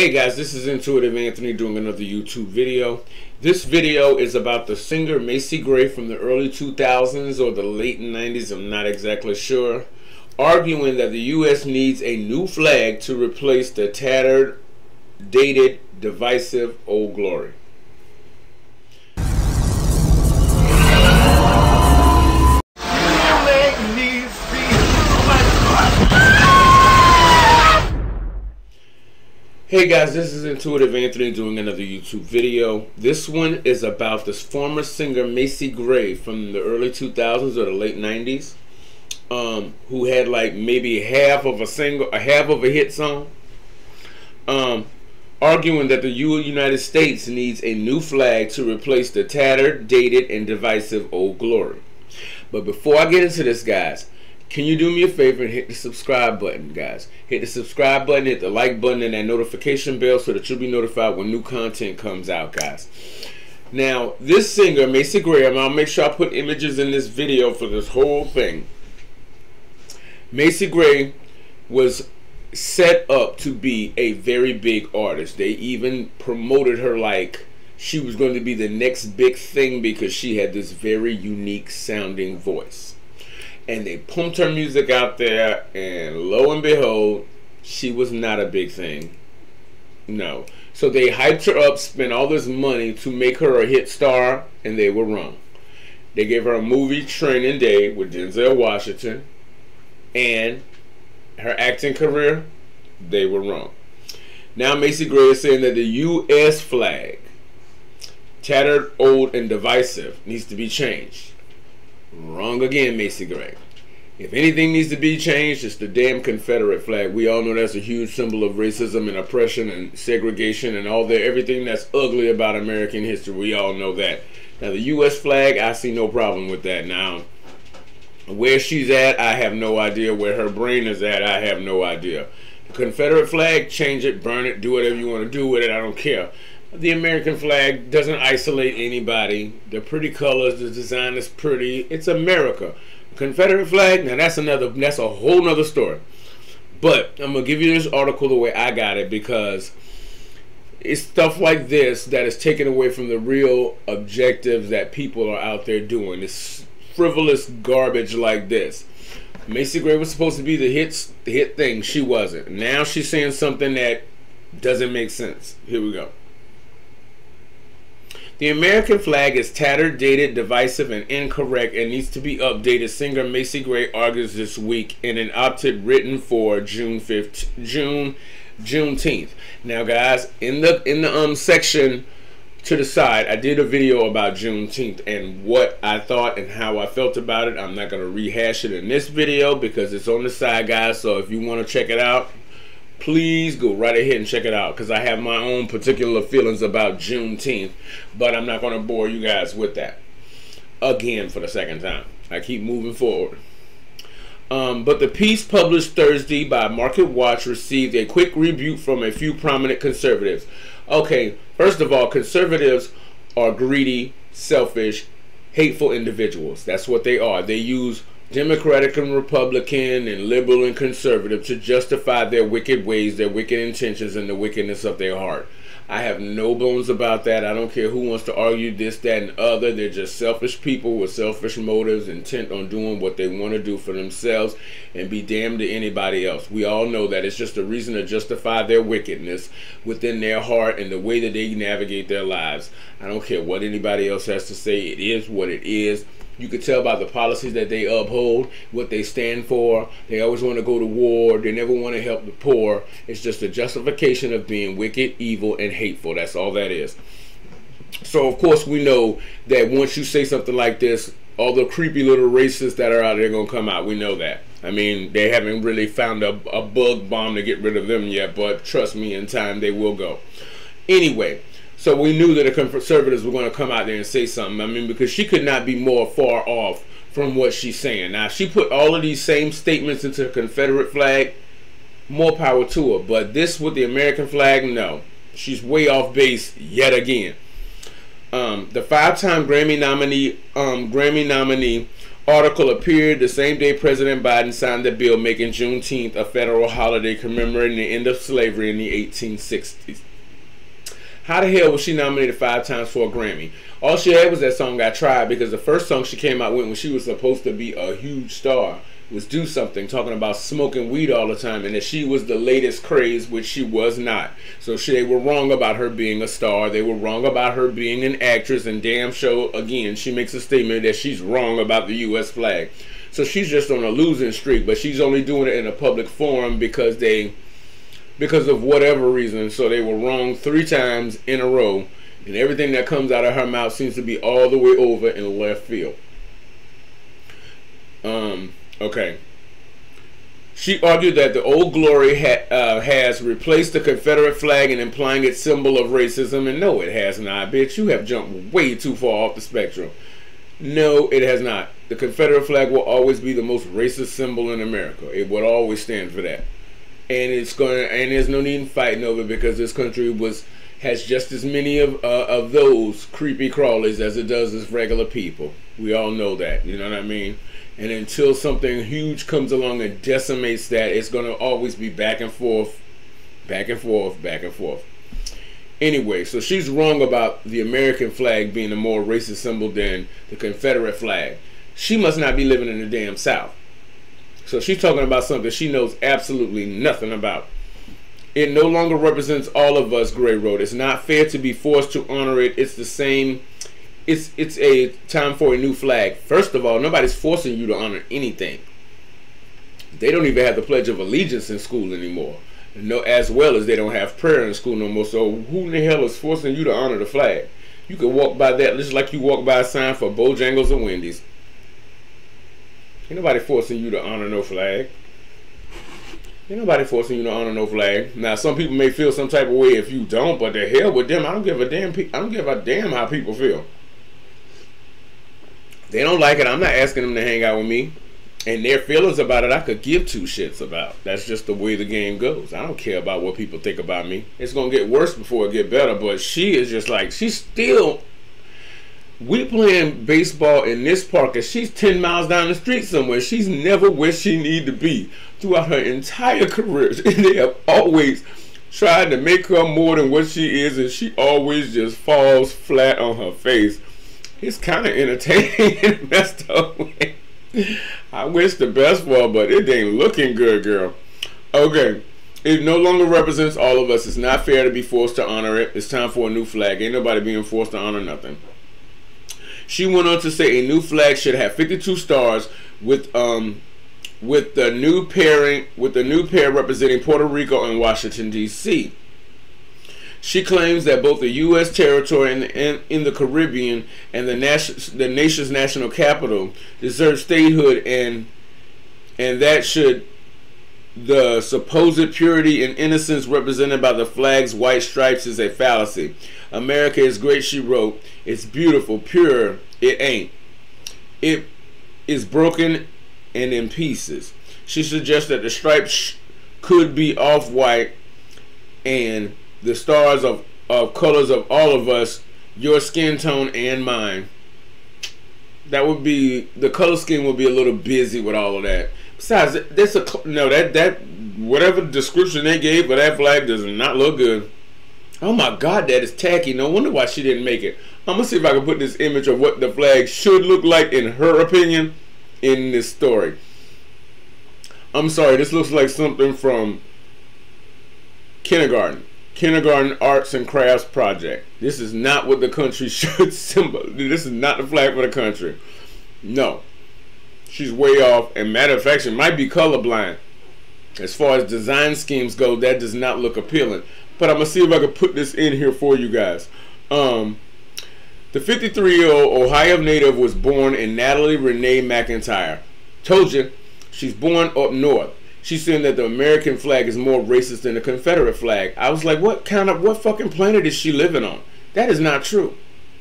Hey guys, this is Intuitive Anthony doing another YouTube video. This video is about the singer Macy Gray from the early 2000s or the late 90s, I'm not exactly sure, arguing that the U.S. needs a new flag to replace the tattered, dated, divisive Old Glory. Hey guys, this is Intuitive Anthony doing another YouTube video. This one is about this former singer Macy Gray from the early 2000s or the late 90s, who had like maybe half of a hit song, arguing that the United States needs a new flag to replace the tattered, dated, and divisive Old Glory. But before I get into this, guys, can you do me a favor and hit the subscribe button, guys? Hit the subscribe button, hit the like button, and that notification bell so that you'll be notified when new content comes out, guys. Now, this singer, Macy Gray, I'll make sure I put images in this video for this whole thing. Macy Gray was set up to be a very big artist. They even promoted her like she was going to be the next big thing because she had this very unique sounding voice. And they pumped her music out there, and lo and behold, she was not a big thing. No. So they hyped her up, spent all this money to make her a hit star, and they were wrong. They gave her a movie, Training Day, with Denzel Washington, and her acting career, they were wrong. Now Macy Gray is saying that the U.S. flag, tattered, old, and divisive, needs to be changed. Wrong again, Macy Gray. If anything needs to be changed, it's the damn Confederate flag. We all know that's a huge symbol of racism and oppression and segregation and everything that's ugly about American history. We all know that. Now, the U.S. flag, I see no problem with that. Now, where she's at, I have no idea. Where her brain is at, I have no idea. The Confederate flag, change it, burn it, do whatever you want to do with it. I don't care. The American flag doesn't isolate anybody. The pretty colors, the design is pretty. It's America. Confederate flag, now that's a whole nother story. But I'm gonna give you this article the way I got it, because it's stuff like this that is taken away from the real objectives that people are out there doing. This frivolous garbage like this. Macy Gray was supposed to be the hit thing. She wasn't. Now she's saying something that doesn't make sense. Here we go. The American flag is tattered, dated, divisive, and incorrect and needs to be updated, singer Macy Gray argues this week in an op-ed written for Juneteenth. Now, guys, in the section to the side, I did a video about Juneteenth and what I thought and how I felt about it. I'm not going to rehash it in this video because it's on the side, guys. So if you want to check it out, please go right ahead and check it out, because I have my own particular feelings about Juneteenth, but I'm not going to bore you guys with that again for the second time. I keep moving forward. But the piece published Thursday by Market Watch received a quick rebuke from a few prominent conservatives. Okay, first of all, conservatives are greedy, selfish, hateful individuals. That's what they are. They use Democratic and Republican and liberal and conservative to justify their wicked ways, their wicked intentions, and the wickedness of their heart. I have no bones about that. I don't care who wants to argue this, that, and other. They're just selfish people with selfish motives, intent on doing what they want to do for themselves and be damned to anybody else. We all know that. It's just a reason to justify their wickedness within their heart and the way that they navigate their lives. I don't care what anybody else has to say. It is what it is. You could tell by the policies that they uphold, what they stand for. They always want to go to war. They never want to help the poor. It's just a justification of being wicked, evil, and hateful. That's all that is. So, of course, we know that once you say something like this, all the creepy little racists that are out there are going to come out. We know that. I mean, they haven't really found a bug bomb to get rid of them yet, but trust me, in time they will go. Anyway. So we knew that the conservatives were going to come out there and say something. I mean, because she could not be more far off from what she's saying. Now, she put all of these same statements into the Confederate flag. More power to her. But this with the American flag, no. She's way off base yet again. The five-time Grammy nominee article appeared the same day President Biden signed the bill making Juneteenth a federal holiday commemorating the end of slavery in the 1860s. How the hell was she nominated 5 times for a Grammy? All she had was that song I Tried, because the first song she came out with when she was supposed to be a huge star was Do Something, talking about smoking weed all the time and that she was the latest craze, which she was not. So they were wrong about her being a star. They were wrong about her being an actress, and damn show, again, she makes a statement that she's wrong about the U.S. flag. So she's just on a losing streak, but she's only doing it in a public forum because of whatever reason. So they were wrong 3 times in a row, and everything that comes out of her mouth seems to be all the way over in left field. Okay. She argued that the Old Glory has replaced the Confederate flag and implying its symbol of racism, and no, it has not, bitch. You have jumped way too far off the spectrum. No, it has not. The Confederate flag will always be the most racist symbol in America. It will always stand for that. And there's no need in fighting over it, because this country has just as many of those creepy crawlies as it does as regular people. We all know that, you know what I mean? And until something huge comes along and decimates that, it's going to always be back and forth, back and forth, back and forth. Anyway, so she's wrong about the American flag being a more racist symbol than the Confederate flag. She must not be living in the damn South. So she's talking about something she knows absolutely nothing about. It no longer represents all of us, Gray wrote. It's not fair to be forced to honor it. It's the same. It's a time for a new flag. First of all, nobody's forcing you to honor anything. They don't even have the Pledge of Allegiance in school anymore. No, as well as they don't have prayer in school no more. So who in the hell is forcing you to honor the flag? You can walk by that just like you walk by a sign for Bojangles or Wendy's. Ain't nobody forcing you to honor no flag. Ain't nobody forcing you to honor no flag. Now, some people may feel some type of way if you don't, but the hell with them. I don't give a damn. I don't give a damn how people feel. They don't like it. I'm not asking them to hang out with me. And their feelings about it, I could give 2 shits about. That's just the way the game goes. I don't care about what people think about me. It's going to get worse before it get better. But she is just like, she's still... We playing baseball in this park and she's 10 miles down the street somewhere. She's never where she need to be throughout her entire career. And they have always tried to make her more than what she is, and she always just falls flat on her face. It's kind of entertaining in a messed up way. I wish the best for her, but it ain't looking good, girl. Okay. It no longer represents all of us. It's not fair to be forced to honor it. It's time for a new flag. Ain't nobody being forced to honor nothing. She went on to say a new flag should have 52 stars with the new pair representing Puerto Rico and Washington D.C. She claims that both the U.S. territory in the Caribbean and the nation's national capital deserve statehood, and that should the supposed purity and innocence represented by the flag's white stripes is a fallacy. America is great, she wrote. It's beautiful, pure. It ain't. It is broken and in pieces. She suggests that the stripes could be off-white and the stars of colors of all of us, your skin tone and mine. That would be, the color scheme would be a little busy with all of that. Besides, that whatever description they gave for that flag does not look good. Oh my God, that is tacky. No wonder why she didn't make it. I'm gonna see if I can put this image of what the flag should look like in her opinion in this story. I'm sorry, this looks like something from kindergarten arts and crafts project. This is not what the country should symbol. This is not the flag for the country. No, she's way off. And matter of fact, she might be colorblind. As far as design schemes go, that does not look appealing. But I'm gonna see if I can put this in here for you guys. The 53-year-old Ohio native was born in Natalie Renee McIntyre. Told you, she's born up north. She's saying that the American flag is more racist than the Confederate flag. I was like, what fucking planet is she living on? That is not true.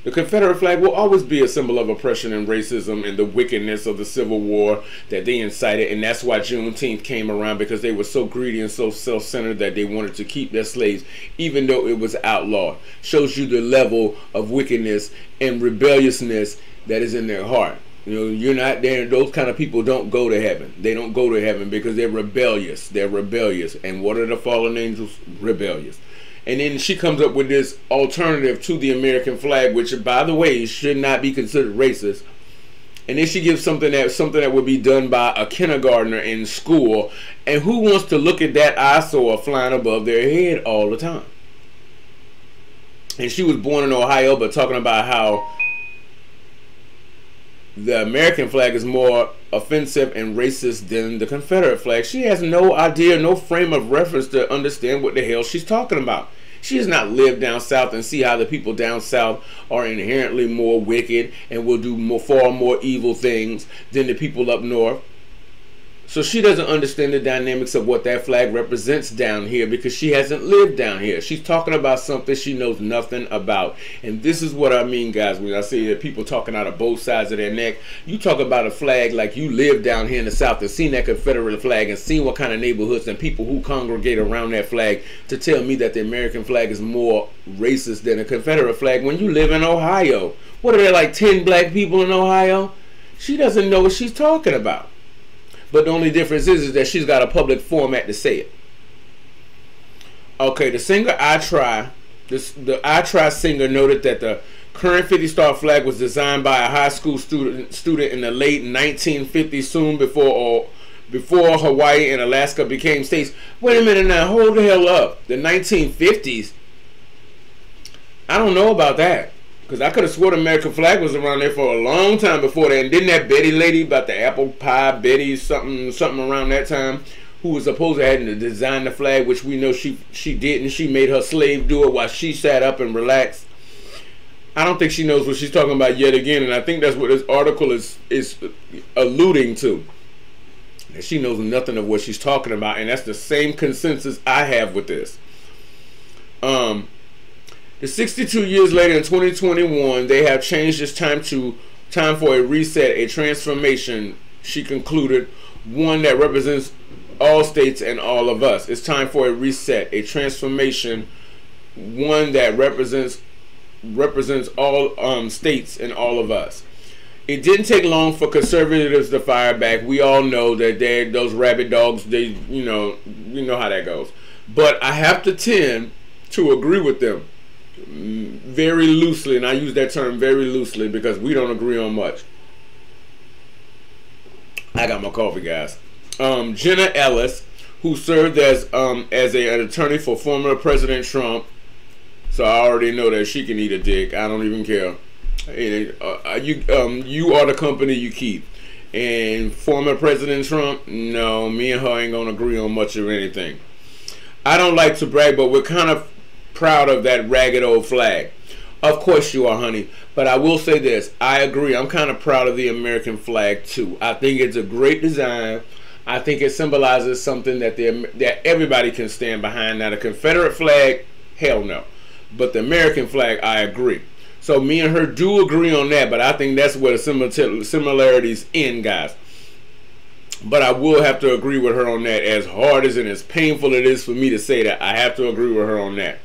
The Confederate flag will always be a symbol of oppression and racism and the wickedness of the Civil War that they incited, and that's why Juneteenth came around, because they were so greedy and so self-centered that they wanted to keep their slaves even though it was outlawed. Shows you the level of wickedness and rebelliousness that is in their heart. You know, you're not there. Those kind of people don't go to heaven. They don't go to heaven because they're rebellious. They're rebellious. And what are the fallen angels? Rebellious. And then she comes up with this alternative to the American flag, which, by the way, should not be considered racist. And then she gives something that would be done by a kindergartner in school. And who wants to look at that eyesore flying above their head all the time? And she was born in Ohio, but talking about how the American flag is more offensive and racist than the Confederate flag. She has no idea, no frame of reference to understand what the hell she's talking about. She has not lived down south and see how the people down south are inherently more wicked and will do far more evil things than the people up north. So she doesn't understand the dynamics of what that flag represents down here because she hasn't lived down here. She's talking about something she knows nothing about. And this is what I mean, guys, when I say that people talking out of both sides of their neck. You talk about a flag like you live down here in the South and seen that Confederate flag and seen what kind of neighborhoods and people who congregate around that flag to tell me that the American flag is more racist than a Confederate flag when you live in Ohio. What are there, like 10 black people in Ohio? She doesn't know what she's talking about. But the only difference is that she's got a public format to say it. Okay, the singer I Try, the I Try singer noted that the current 50-star flag was designed by a high school student in the late 1950s, soon before Hawaii and Alaska became states. Wait a minute now, hold the hell up. The 1950s? I don't know about that. Because I could have swore the American flag was around there for a long time before that. And didn't that Betty lady about the apple pie Betty something around that time, who was supposed to have to design the flag, which we know she didn't. She made her slave do it while she sat up and relaxed. I don't think she knows what she's talking about yet again. And I think that's what this article is alluding to. That she knows nothing of what she's talking about. And that's the same consensus I have with this. 62 years later in 2021, they have changed this time for a reset, a transformation, she concluded, one that represents all states and all of us. It's time for a reset, a transformation, one that represents all states and all of us. It didn't take long for conservatives to fire back. We all know that those rabid dogs, you know how that goes. But I have to tend to agree with them. Very loosely, and I use that term very loosely because we don't agree on much. I got my coffee, guys. Jenna Ellis, who served as an attorney for former President Trump, so I already know that she can eat a dick. I don't even care. You are the company you keep. And former President Trump, no, me and her ain't gonna agree on much of anything. I don't like to brag, but we're kind of proud of that ragged old flag. Of course you are, honey. But I will say this. I agree. I'm kind of proud of the American flag too. I think it's a great design. I think it symbolizes something that everybody can stand behind. Now the Confederate flag, hell no. But the American flag, I agree. So me and her do agree on that. But I think that's where the similarities end, guys. But I will have to agree with her on that. As hard as and as painful it is for me to say that, I have to agree with her on that.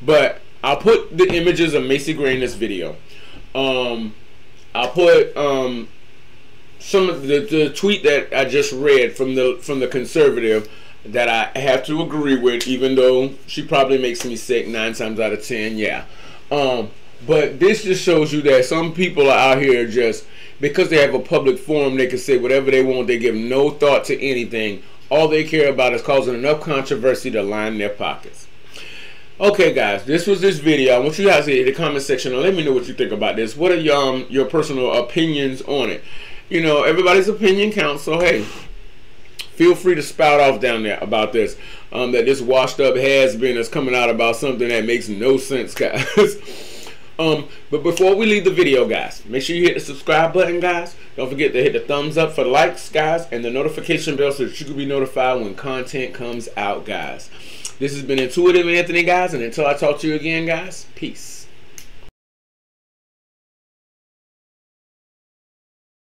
But I'll put the images of Macy Gray in this video. I'll put some of the tweet that I just read from the conservative that I have to agree with, even though she probably makes me sick 9 times out of 10. Yeah. But this just shows you that some people are out here just because they have a public forum, they can say whatever they want. They give no thought to anything. All they care about is causing enough controversy to line their pockets. Okay, guys, this was this video. I want you guys to hit the comment section and let me know what you think about this. What are your personal opinions on it? You know, everybody's opinion counts, so hey, feel free to spout off down there about this. That this washed up has-been is coming out about something that makes no sense, guys. But before we leave the video, guys, make sure you hit the subscribe button, guys. Don't forget to hit the thumbs up for the likes, guys, and the notification bell so that you can be notified when content comes out, guys. This has been Intuitive Anthony, guys, and until I talk to you again, guys, peace.